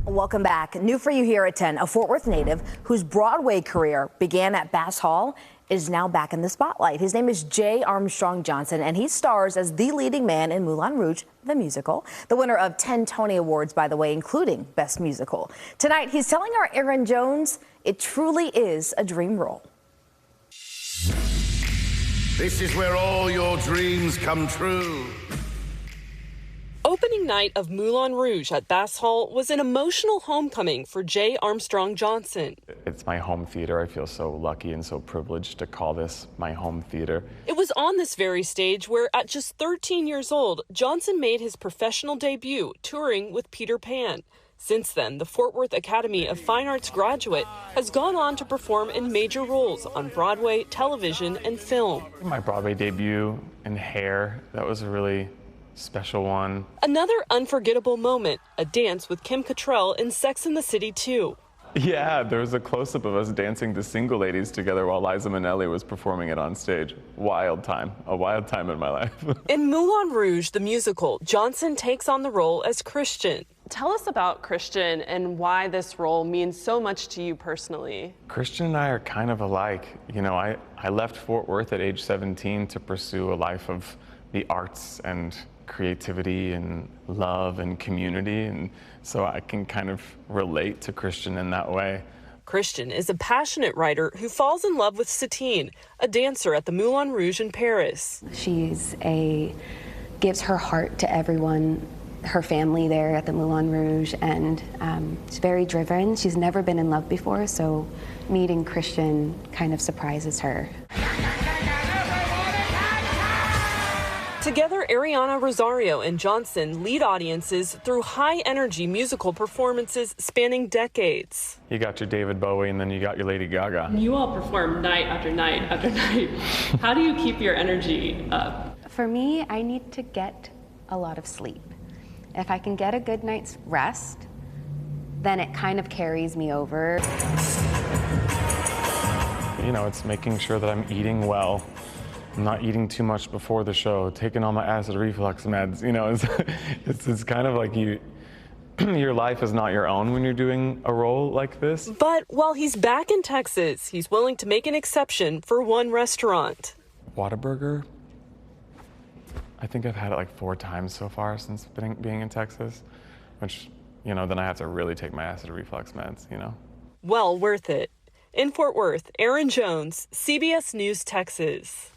Welcome back. New for you here at 10, a Fort Worth native whose Broadway career began at Bass Hall is now back in the spotlight. His name is Jay Armstrong Johnson, and he stars as the leading man in Moulin Rouge, the musical. The winner of 10 Tony Awards, by the way, including Best Musical. Tonight, he's telling our Aaron Jones it truly is a dream role. This is where all your dreams come true. Opening night of Moulin Rouge at Bass Hall was an emotional homecoming for Jay Armstrong Johnson. It's my home theater. I feel so lucky and so privileged to call this my home theater. It was on this very stage where, at just 13 years old, Johnson made his professional debut touring with Peter Pan. Since then, the Fort Worth Academy of Fine Arts graduate has gone on to perform in major roles on Broadway, television, and film. My Broadway debut in Hair, that was a really special one. Another unforgettable moment, a dance with Kim Cattrall in Sex and the City 2. Yeah, there was a close-up of us dancing to Single Ladies together while Liza Minnelli was performing it on stage. Wild time, a wild time in my life. In Moulin Rouge, the musical, Johnson takes on the role as Christian. Tell us about Christian and why this role means so much to you personally. Christian and I are kind of alike. You know, I left Fort Worth at age 17 to pursue a life of the arts and creativity and love and community, and so I can kind of relate to Christian in that way. Christian is a passionate writer who falls in love with Satine, a dancer at the Moulin Rouge in Paris. Gives her heart to everyone, her family there at the Moulin Rouge, and she's very driven. She's never been in love before, so meeting Christian kind of surprises her. Together, Ariana Rosario and Johnson lead audiences through high-energy musical performances spanning decades. You got your David Bowie and then you got your Lady Gaga. You all perform night after night after night. How do you keep your energy up? For me, I need to get a lot of sleep. If I can get a good night's rest, then it kind of carries me over. You know, it's making sure that I'm eating well. I'm not eating too much before the show, taking all my acid reflux meds. You know, it's kind of like your life is not your own when you're doing a role like this. But while he's back in Texas, he's willing to make an exception for one restaurant. Whataburger. I think I've had it like 4 times so far since being in Texas, which, you know, then I have to really take my acid reflux meds, you know. Well worth it. In Fort Worth, Aaron Jones, CBS News, Texas.